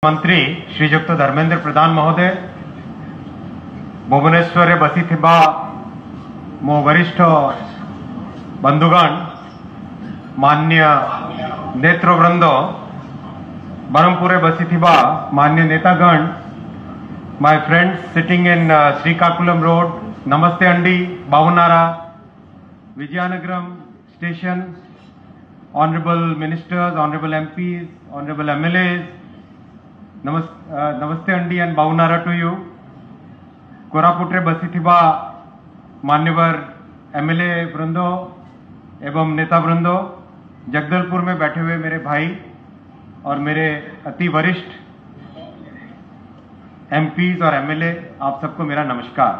मंत्री श्रीजुक्त धर्मेंद्र प्रधान महोदय भुवनेश्वर बसी मो वरिष्ठ बंधुगण मान्य नेत्रवृंद बरमपुरे बसी मान्य नेतागण my friends sitting in Srikakulam road नमस्ते अंडी बावनारा Vizianagaram station honourable ministers honourable MPs honourable MLAs नमस्ते अंडी एंड बावनारा टू यू कोरापुटे बसी मान्यवर MLA वृंदो एवं नेता वृंदो जगदलपुर में बैठे हुए मेरे भाई और मेरे अति वरिष्ठ MPs और MLA आप सबको मेरा नमस्कार।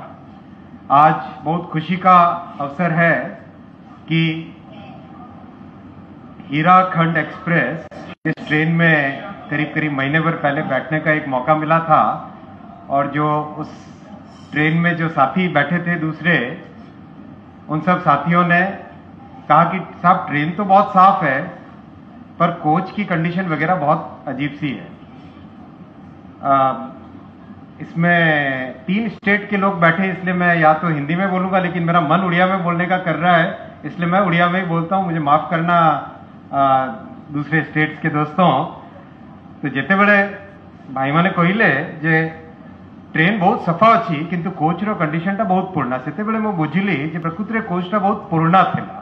आज बहुत खुशी का अवसर है कि हीराखंड एक्सप्रेस इस ट्रेन में करीब करीब महीने भर पहले बैठने का एक मौका मिला था और जो उस ट्रेन में जो साथी बैठे थे दूसरे उन सब साथियों ने कहा कि साहब ट्रेन तो बहुत साफ है पर कोच की कंडीशन वगैरह बहुत अजीब सी है। इसमें 3 स्टेट के लोग बैठे इसलिए मैं या तो हिंदी में बोलूंगा लेकिन मेरा मन उड़िया में बोलने का कर रहा है इसलिए मैं उड़िया में ही बोलता हूं, मुझे माफ करना दूसरे स्टेट्स के दोस्तों। तो जेते बड़े भाई माने कहले जे ट्रेन बहुत सफा अच्छी किंतु कोच रो कंडीशन टा बहुत पुराना सेते बड़े मो बुझिली जे प्रकृति रे कोच टा बहुत पुराना थिला।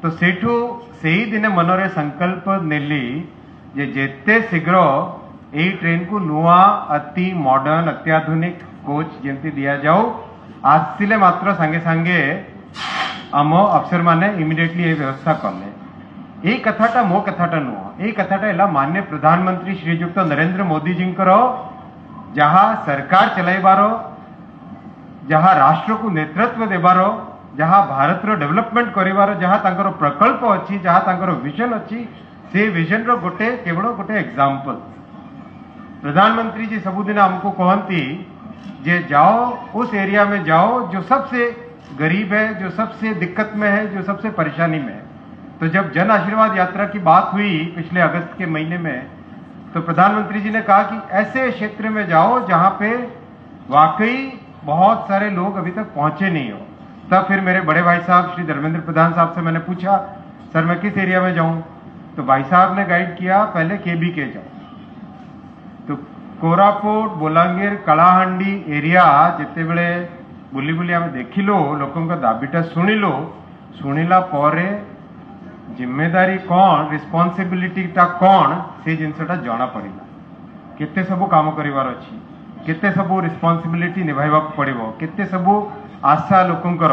तो सेठू सेही दिने मनरे संकल्प नेली जे जेते शीघ्र एही ट्रेन को नुआ अति मॉडर्न अत्याधुनिक कोच जेमती दिया जाओ आसिले मात्र सांगे सांगे आम अफसर माने इमिडिएटली ये व्यवस्था करले। ए कथाटा मो कथाटा नुह ए कथाटा एला मान्य प्रधानमंत्री श्रीजुक्त नरेंद्र मोदी जी जहाँ सरकार चलाइबारो जहाँ राष्ट्र को नेतृत्व देबारो जहाँ भारत रो डेवलपमेंट करिबारो जहाँ तांकर प्रकल्प अच्छी जहाँ तांकर विजन अच्छी से विजन रो गोटे केवल गोटे एग्जांपल। प्रधानमंत्री जी सबुदिन हमको कहती जे जाओ उस एरिया में जाओ जो सबसे गरीब है जो सबसे दिक्कत में है जो सबसे परेशानी में है। तो जब जन आशीर्वाद यात्रा की बात हुई पिछले अगस्त के महीने में तो प्रधानमंत्री जी ने कहा कि ऐसे क्षेत्र में जाओ जहां पे वाकई बहुत सारे लोग अभी तक पहुंचे नहीं हो। तब फिर मेरे बड़े भाई साहब श्री धर्मेंद्र प्रधान साहब से मैंने पूछा सर मैं किस एरिया में जाऊं तो भाई साहब ने गाइड किया पहले KBK जाओ। तो कोरापुट बोलांगीर कलाहांडी एरिया जिते बेले बुली बुली आम देखिलु लोकों दाबीटा शुणिलु शुणिला परे जिम्मेदारी कौन रिस्पांसिबिलिटी टा कौन से जिनसटा जना पड़िला केते सबु काम करिवार अछि केते सबु रिस्पांसिबिलिटी निभाइबा पड़िबो केते सबु आशा लोकंकर।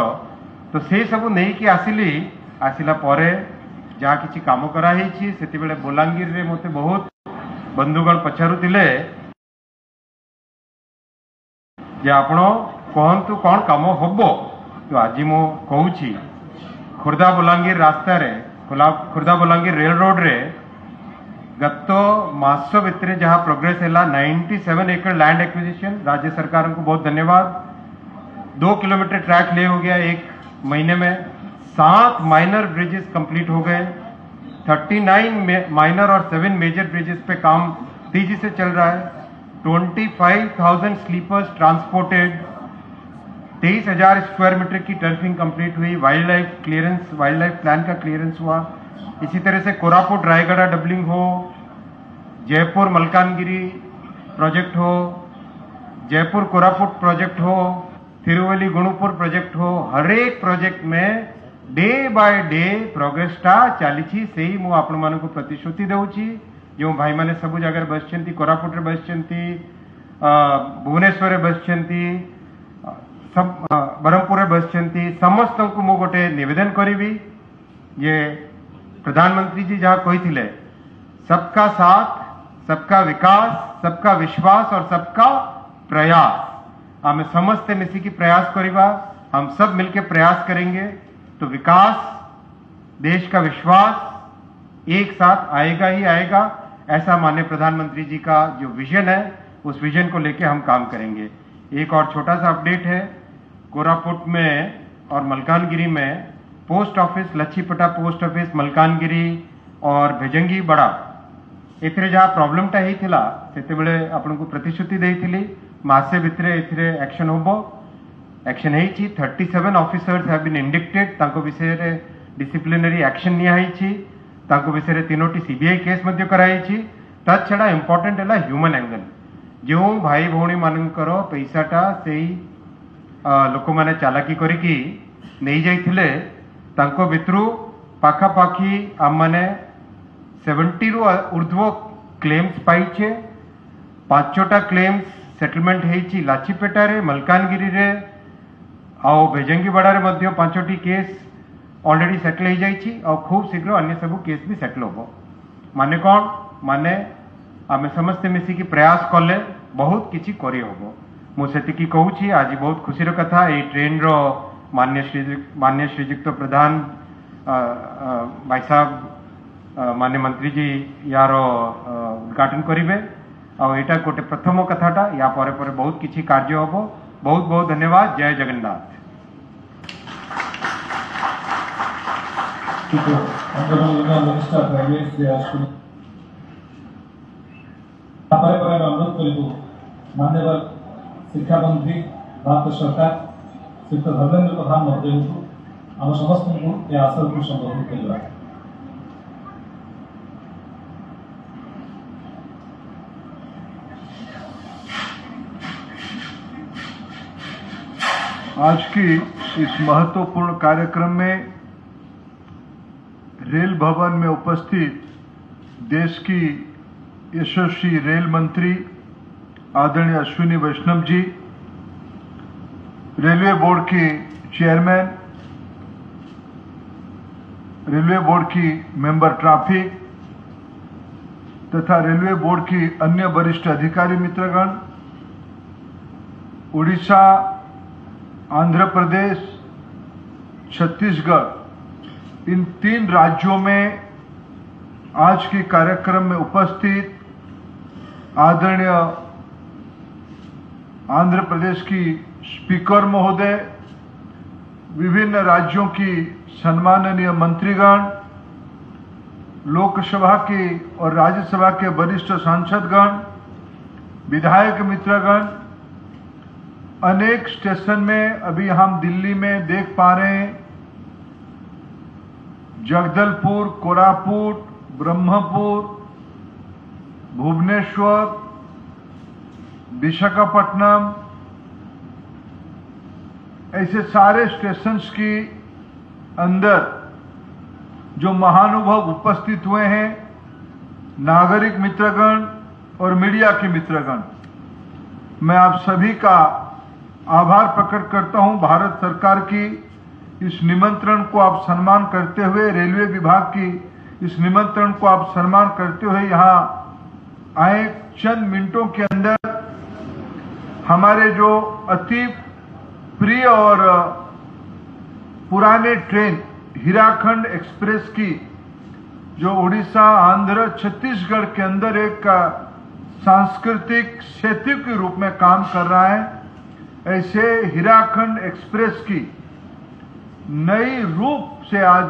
तो से सबु नहीं कि आसिला परे जहाँ किछि काम करा हेछि सेति बेले बोलांगीर रे मते बहुत बंधुगण पचारुतिले जे आपण कहंतु कौन काम हबो। तो आज मु कहूछि खुर्दा बोलांगीर रास्ता रे खुर्दा बोलांगीर रेल रोड रे गत मास भितर जहाँ प्रोग्रेस है 97 एकड़ लैंड एक्विजिशन राज्य सरकार को बहुत धन्यवाद। 2 किलोमीटर ट्रैक ले हो गया एक महीने में 7 माइनर ब्रिजेस कंप्लीट हो गए 39 माइनर और 7 मेजर ब्रिजेस पे काम तेजी से चल रहा है। 25,000 स्लीपर्स ट्रांसपोर्टेड 23,000 स्क्वायर मीटर की टर्फिंग कंप्लीट हुई। वाइल्ड लाइफ प्लान का क्लियरेंस हुआ। इसी तरह से कोरापुट रायगढ़ डबलिंग हो जयपुर मलकानगिरी प्रोजेक्ट हो जयपुर कोरापुट प्रोजेक्ट हो तिरुवली गुणुपुर प्रोजेक्ट हो हर एक प्रोजेक्ट में डे बाय डे प्रोग्रेसटा चली से ही मु आपण मानक प्रतिश्रुति देउची। जो भाई माने सब जगह बसचंती कोरापुट रे बसचंती भुवनेश्वर बसचंती सब बरमपुर बसचंती समस्त को मु गोटे निवेदन करी ये प्रधानमंत्री जी जहाँ कही सबका साथ सबका विकास सबका विश्वास और सबका प्रयास आम समस्ते मिसिकी प्रयास करिबा हम सब मिलकर प्रयास करेंगे तो विकास देश का विश्वास एक साथ आएगा ही आएगा। ऐसा माननीय प्रधानमंत्री जी का जो विजन है उस विजन को लेकर हम काम करेंगे। एक और छोटा सा अपडेट है कोरापुट में और मलकानगिरी में post office Lachhipata post office Malkangiri और भेजंगी बड़ा एथिरे जहाँ प्रॉब्लमटा होता सेतेबेले आपनको प्रतिश्रुति देइथिली मासे भितरे एथिरे एक्शन होबो। एक्शन हेइची 37 ऑफिसर्स हैव बीन इंडिक्टेड तांको विषय रे डिसिप्लिनरी एक्शन निया हेइची तांको विषय रे 3टी सीबीआई केस मध्य कराइची। ता छडा इंपोर्टेंट हैला ह्यूमन एंगल जो भाई भौणी मानकर पैसाटा सेई लोक माने चालाकी करिकी नहीं जाइथिले तांको भितरु पाखापाखी आम माने 70 रु ऊर्ध्व क्लेम्स पाइछे। 5टा क्लेम्स सेटलमेंट हेइची लाचीपेटारे मलकानगिरी रे आओ बेजंगीवाड़ा रे मध्य 5टी केस ऑलरेडी सेटल हो जाइछि और खूब शीघ्र अन्य सब केस भी सेटल होबो। माने कौन माने आमे समस्ते मिसिकी प्रयास कले बहुत किछि करी होबो। मु सेतिकी कहूछि आज बहुत खुशीर कथा ए ट्रेन रो मान्य श्रीयुक्त प्रधान भाई साहब मान्य मंत्री जी यार उद्घाटन करिवे और एटा गोटे प्रथम कथाटा या परे परे बहुत किछि कार्य होबो। बहुत बहुत धन्यवाद। जय जगन्नाथ। अनुरोध करूँ माननीय शिक्षा मंत्री भारत सरकार श्री धर्मेंद्र प्रधान महोदय को आम समस्त को यह आसन को संबोधित करवा। आज की इस महत्वपूर्ण कार्यक्रम में रेल भवन में उपस्थित देश की यशस्वी रेल मंत्री आदरणीय अश्विनी वैष्णव जी, रेलवे बोर्ड की चेयरमैन, रेलवे बोर्ड की मेंबर ट्रैफिक तथा रेलवे बोर्ड की अन्य वरिष्ठ अधिकारी मित्रगण, उड़ीसा, आंध्र प्रदेश, छत्तीसगढ़ इन 3 राज्यों में आज के कार्यक्रम में उपस्थित आदरणीय आंध्र प्रदेश की स्पीकर महोदय, विभिन्न राज्यों की सम्माननीय मंत्रीगण, लोकसभा की और राज्यसभा के वरिष्ठ सांसदगण, विधायक मित्रगण, अनेक स्टेशन में अभी हम दिल्ली में देख पा रहे हैं जगदलपुर, कोरापुट, ब्रह्मपुर, भुवनेश्वर, विशाखापट्टनम ऐसे सारे स्टेशंस की अंदर जो महानुभाव उपस्थित हुए हैं, नागरिक मित्रगण और मीडिया के मित्रगण, मैं आप सभी का आभार प्रकट करता हूं। भारत सरकार की इस निमंत्रण को आप सम्मान करते हुए, रेलवे विभाग की इस निमंत्रण को आप सम्मान करते हुए यहां आए। चंद मिनटों के अंदर हमारे जो अति प्रिय और पुराने ट्रेन हीराखंड एक्सप्रेस की जो उड़ीसा, आंध्र, छत्तीसगढ़ के अंदर एक सांस्कृतिक सेतु के रूप में काम कर रहा है, ऐसे हीराखंड एक्सप्रेस की नई रूप से आज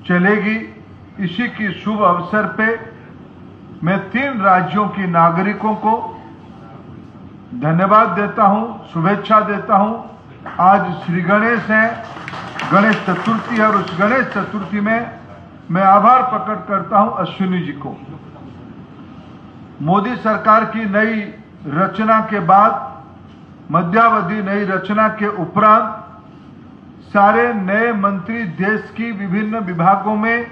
चलेगी। इसी की शुभ अवसर पे मैं 3 राज्यों की नागरिकों को धन्यवाद देता हूं, शुभेच्छा देता हूं। आज श्री गणेश है, गणेश चतुर्थी है और उस गणेश चतुर्थी में मैं आभार प्रकट करता हूं अश्विनी जी को। मोदी सरकार की नई रचना के बाद, मध्यावधि नई रचना के उपरांत सारे नए मंत्री देश की विभिन्न विभागों में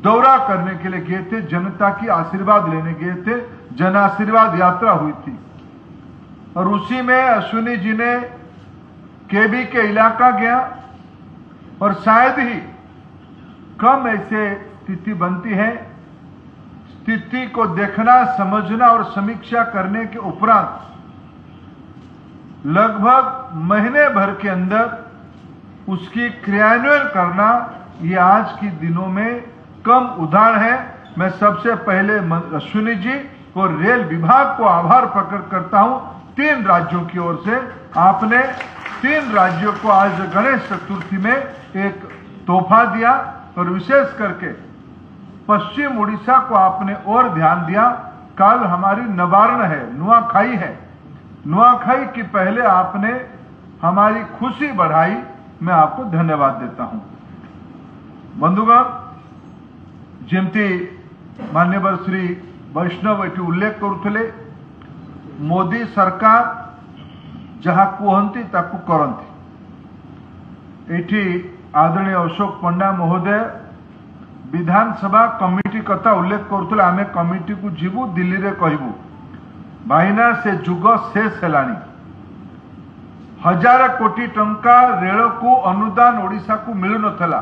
दौरा करने के लिए गए थे, जनता की आशीर्वाद लेने गए थे, जन आशीर्वाद यात्रा हुई थी। और उसी में अश्विनी जी ने केबी के इलाका गया और शायद ही कम ऐसे स्थिति बनती है, स्थिति को देखना, समझना और समीक्षा करने के उपरांत लगभग महीने भर के अंदर उसकी क्रियान्वयन करना, ये आज के दिनों में कम उदाहरण है। मैं सबसे पहले अश्विनी जी और रेल विभाग को आभार प्रकट करता हूं 3 राज्यों की ओर से। आपने 3 राज्यों को आज गणेश चतुर्थी में एक तोहफा दिया और विशेष करके पश्चिम उड़ीसा को आपने और ध्यान दिया। कल हमारी नवारण है, नुआखाई है। नुआखाई की पहले आपने हमारी खुशी बढ़ाई, मैं आपको धन्यवाद देता हूं। बंधुगण, जेमती मान्यवर श्री वैष्णव ये उल्लेख करुले, मोदी सरकार जहाँ कहती ताकू करती। एठी आदरणीय अशोक पंडा महोदय विधानसभा कमिटी कथा उल्लेख करुले। आमे कमिटी को जीवु, दिल्ली रे कहबू भाईना से जुग शेष हेलानी। 1000 कोटी टंका रेल को अनुदान ओडिशा को मिलु नथला,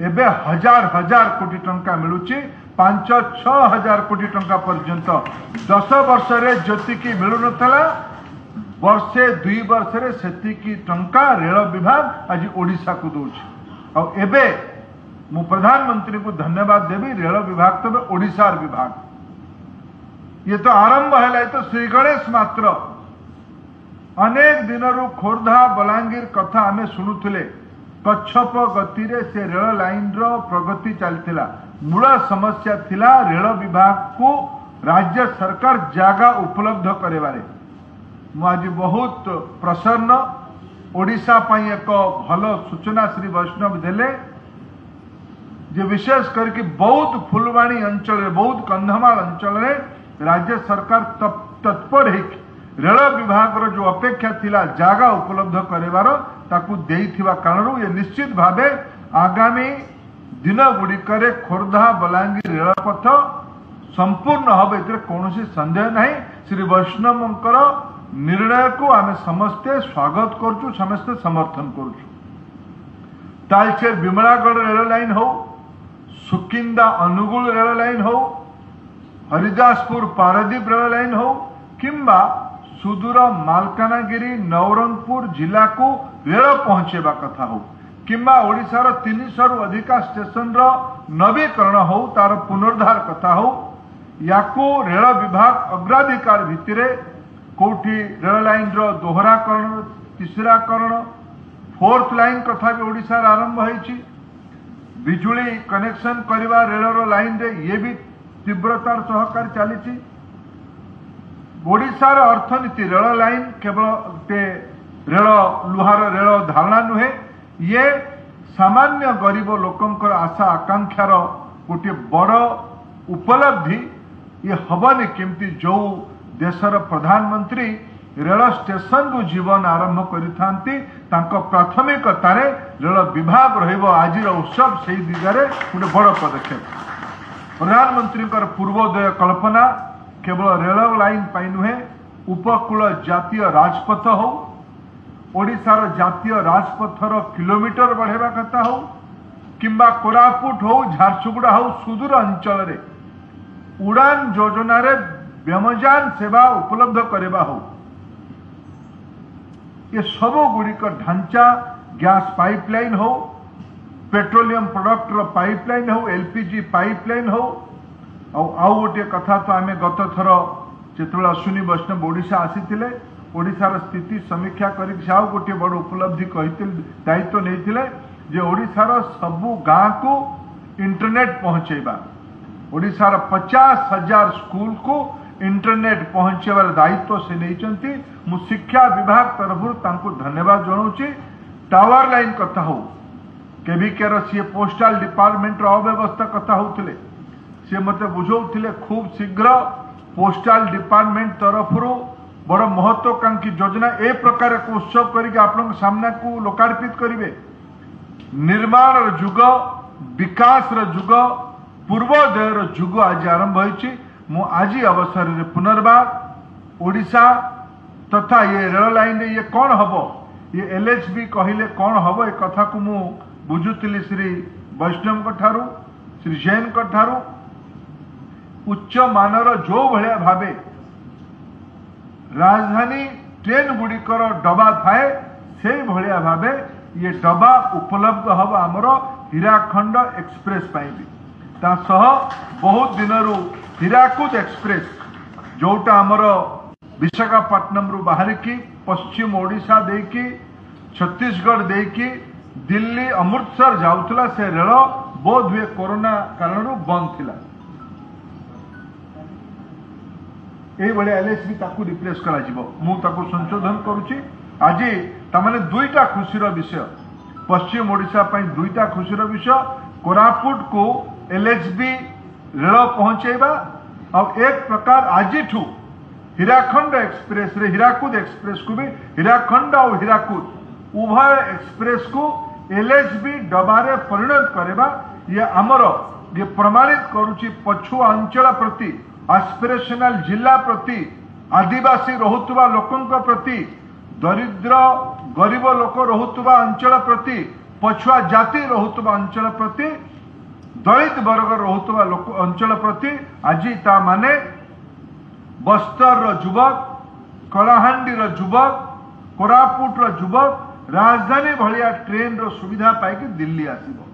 एबे 1000 कोटी टंका मिलुची। 5-6 हजार कोटी टंका पर्यंत 10 वर्ष रे जतिकी मिलु नथला, वर्षे 2 वर्ष रे सेतिकी टंका रेल विभाग आज ओडिशा को दउछि। आ एबे मु प्रधानमंत्री को धन्यवाद देवी। रेल विभाग तो ओडिशार विभाग, ये तो आरंभ है, तो श्री गणेश मात्र। अनेक दिनरू खोर्धा बलांगीर कथा आमे शुणुथिले। कच्छप गति रे से रेल लाइन रो प्रगति चलतिला। मूल समस्या थिला रेल विभाग को राज्य सरकार जागा उपलब्ध करेबारे। मु आज बहुत प्रसन्न। ओडिशा पई एक भल सूचना श्री वैष्णव देले, जे विशेष करके बहुत फुलवाणी अंचल, बहुत कंधमाल अंचल राज्य सरकार तत्पर है रेल विभाग रो जो अपेक्षा थिला जागा उपलब्ध करेबार ताकू देइथिबा कारणरू ये निश्चित भावे आगामी दिन गुड़िकरे खोर्धा बलांगीर रेलपथ संपूर्ण हम ए कौन संदेह नहीं। श्री वैष्णवंकर निर्णय को आमे समस्ते स्वागत करुचु, समस्ते समर्थन करुचु। तालचेर विमलागढ़ रेल लाइन हो, सुकिंदा अनुगुल रेल लाइन हो, हरिदासपुर पारादीप रेल लाइन हो, किंबा सुदूर मालकानगिरी नवरंगपुर जिला को रेल पहुंचेबा कथा हो, किंबा ओडिशार 300 रु अधिका स्टेशन रो नवीकरण हो, तार पुनरुद्धार कथा हो, याकू रेल विभाग अग्राधिकार भित्तिरे कोठी रेल लाइन रो दोहराकरण, तीसराकरण, 4th लाइन कथा भी ओडिशा आरंभ होईछि। बिजुली कनेक्शन करवा रेल रो लाइन रे ये भी तीव्रतार सहकार चली। ओडिशार अर्थनीति रेल लाइन केवल रेल लुहार रेल धारणा नुहे, ये सामान्य गरीब लोकंकर आशा आकांक्षार गोटे बड़ उपलब्धि। ये हबनी केमती जो देशर प्रधानमंत्री रेल स्टेशन रु जीवन आरंभ करिथांती, तांको प्राथमिकता रे रेल विभाग रहिबो। आज उत्सव से दिगरे गोटे बड़ पदक्षेप। प्रधानमंत्री पूर्वोदय कल्पना केवल रेल लाइन पाई नुहे, उपकूल जातीय राजपथ हो, ओडिशार जातीय राजपथर किलोमीटर बढ़ेबा कथा हो, किंबा कोरापुट हो, झारसुगुड़ा हो, सुदूर अंचल रे उड़ान योजना रे व्यमजान सेवा उपलब्ध करवा हो, ये सब गुड़िक ढांचा गैस पाइपलाइन हो, पेट्रोलियम प्रोडक्ट रो पाइपलाइन हो, एलपीजी पाइपलाइन हो। आउ गोटे कथा तो आम गत थर जिते अश्विनी वैष्णव ओडिशा आसीथिले, ओडिशार स्थिति समीक्षा कर आउ गोटे बड़ उपलब्धि दायित्व नहीं जे ओडिशार सबु गाँ को इंटरनेट पहुंचेबा। ओडिशार 50,000 स्कूल को इंटरनेट पहुंचेबार दायित्व से नहीं। मु शिक्षा विभाग तरफ धन्यवाद जनाऊँगी। टावर लाइन कथा हो, केविकेर सी पोस्टाल डिपार्टमेंट अव्यवस्था कथा होते, सी मत बुझाऊे खूब शीघ्र पोस्टाल डिपार्टमेंट तरफ बड़ महत्वाकांक्षी योजना ए प्रकार एक उत्सव करके आपण सामना को लोकार्पित करेंगे। निर्माण जुग, विकास जुग, पूर्वोदयर जुग आज आरंभ होईछि। मु आज अवसर रे पुनर्बार ओडिशा तथा ये रेल लाइन ये कौन हम, ये एलएचबी कहले कौन हम, ए कथा को मु बुझुतिली श्री वैष्णव ठारू, श्री जैन ठारू। उच्च मानर जो भाया भावे राजधानी ट्रेन गुड़िकर डबा थाए, से भाया भावे ये डबा उपलब्ध हम आमर हीराखंड एक्सप्रेस पाई भी। ता सह बहुत दिनरू हीराकुद एक्सप्रेस जोटा आमर विशाखापट्टनम रु बाहर की पश्चिम ओडिशा देकी छत्तीसगढ़ देकी दिल्ली अमृतसर जाउतला, से रेल बोध हुए कोरोना कारण बंद थिला ए बळे एलएसबी ताकू रिप्लेस करा जिवो मु ताकू संशोधन करूची आज तमाने दुईटा खुशीर विषय पश्चिम ओडिशा पई दुईटा खुशीर विषय कोरापुट को एलएसबी रेल पहुंचेबा और एक प्रकार आज हीराखंड एक्सप्रेस रे हीराकुद एक्सप्रेस को भी हीराखंड और हीराकुद उभय एक्सप्रेस को एलएसबी डबारे परिणत करवा ये आमर ये प्रमाणित करुची पछुआ अंचल प्रति एस्पिरेशनल जिला प्रति आदिवासी रहुतुबा लोकंक प्रति दरिद्र गरीब लोक रहुतुबा अंचल प्रति पछुआ जाति रहुतुबा अंचल प्रति दलित वर्ग रहुतुबा लोक अंचल प्रति आज ता माने बस्तर युवक कलाहांडी युवक कोरापुट युवक राजधानी भलिया ट्रेन रो सुविधा पाई दिल्ली आसीबो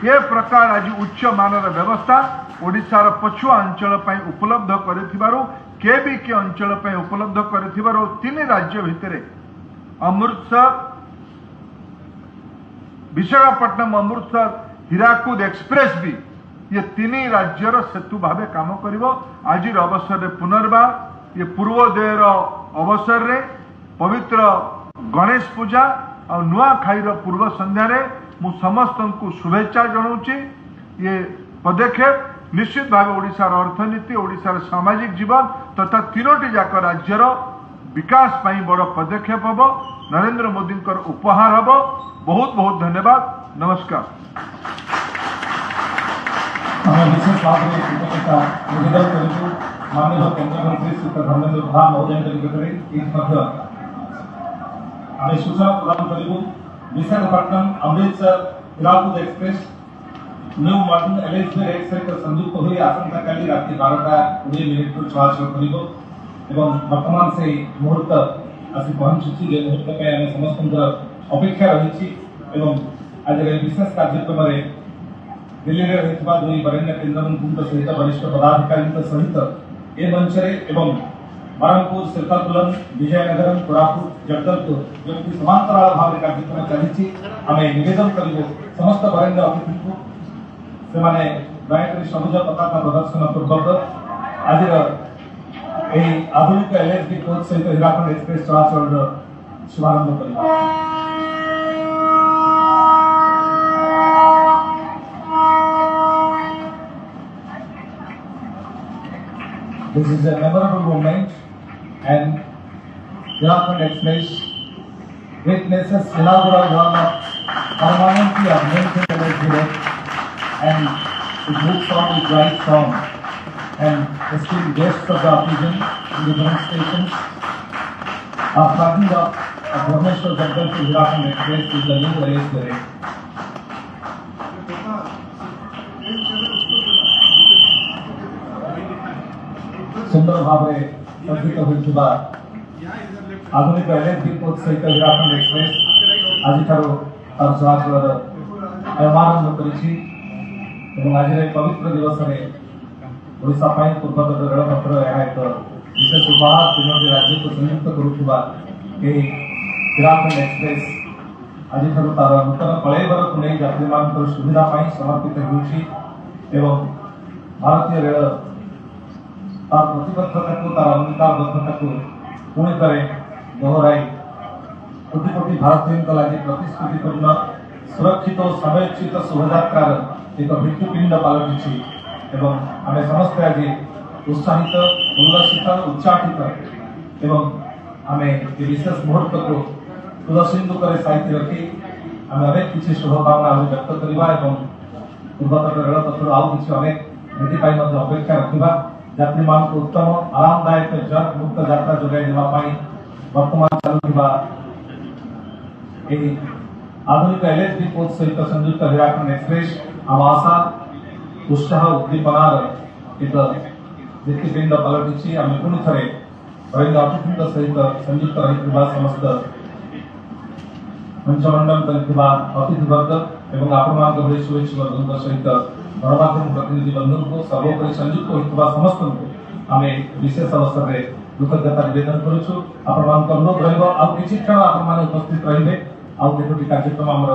ये प्रकार आज उच्च मानर व्यवस्था ओडिशार पछुआ अंचल पई उपलब्ध करिथिबारो केबीके अंचल पई उपलब्ध करिथिबारो तीन राज्य भितरे अमृतसर विशाखापट्टनम अमृतसर हीराकुद एक्सप्रेस भी ये तीन राज्यर सेतु भावे काम करिवो आज अवसर रे पुनर्बार ये पूर्वोदयर अवसर रे पवित्र गणेश पूजा और नुआखाईर पूर्व संध्या रे मु समस्त को शुभेच्छा जनाऊँगी ये पदक्षेप निश्चित भाव ओडिशार अर्थनीति ओडिशार सामाजिक जीवन तथा तीनोटी जाक राज्यर विकास पाई बड़ पदक्षेप हम नरेंद्र मोदी उपहार हम बहुत बहुत धन्यवाद नमस्कार विशेष भाव में कृतज्ञता निवेदन करूँ माननीय केंद्र मंत्री श्री धर्मेंद्र प्रधान महोदय आम सूचना प्रदान करूँ Visakhapatnam Amritsar Hirakud express new modern LSB rail सहित संयुक्त हुई आसंता काली राति 12:20 को चलाचल कर वर्तमान से मुहूर्त आसी पहुंची जे मुहूर्त पे आम समस्त अपेक्षा रही आज विशेष कार्यक्रम दिल्ली में होता दुई वरेण्य केंद्र मंत्री सहित वरिष्ठ पदाधिकारी सहित ए मंच बारमपुर श्रीकाकुलम विजयनगरम कोरापुट जगदलपुर जमी समांतराल भाव कार्यक्रम चली आम निवेदन करूँ समस्त वरेण्य अतिथि को से दयाकोरी सबुज पताका प्रदर्शन पूर्वक आज आधुनिक एलएसबी कोच सहित हीराखंड एक्सप्रेस चलाचल शुभारंभ कर This is a memorable moment and Hirakhand Express witnesses inaugural run of permanently augmented LSB road and it moves on with right song and esteemed guests of the occasion in the different stations are flagging up a Bhubaneswar Jagdalpur Hirakhand Express with the new LSB rate. सुंदर भाव में सज्जित होता आधुनिक LSB coach सहित Hirakhand express आज तार चलाचल शुभारंभ कर आज पवित्र दिवस में ओडिशा पूर्वतट रेलपथर यह एक विशेष उपहार तीनोटी राज्य को संयुक्त करुवा हीराखंड एक्सप्रेस आज तार नूतन कलैबर को नहीं यात्री मान सुविधा समर्पित हो भारतीय रेल तार प्रतिबद्धता को तार अंगीकारबद्धता को पुणी थे दोहराई कोटि कोटि भारतीयों लगे प्रतिश्रुतिपूर्ण सुरक्षित और समयोचित शोभायात्रार एक भित्तिपिंड पलटि आम समस्ते आज उत्साहित उल्लसित उच्चाटित आम विशेष मुहूर्त को तुलसिंदुक साइती रखी आम अनेक किसी शुभकामना व्यक्त करवा पूर्वतट रेलपथर आउ कि अनेक नीति अपेक्षा रखा यात्री मान को उत्तम आरामदायक जर्क मुक्त यात्रा जोगाई देवाई वर्तमान चलुवा आधुनिक एलएसबी कोच सहित संयुक्त हीराखंड एक्सप्रेस आम आशा उत्साह उद्दीपनार एक भित्तिपिंड पलटि आम पुणी थे वरेण्य अतिथि सहित संयुक्त रही समस्त मंचमंडन कर अतिथिवर्ग और आपण भली शुभेच्छु वर्ग सहित गणमाध्यम प्रतिनिधि बंधु को सर्वोपरि संयुक्त होता समस्त को आम विशेष अवसर में कृतज्ञता निवेदन करुँ। आपण अनुरोध रहा क्षण आप उपस्थित रही आउ केतोटी कार्यक्रम आमर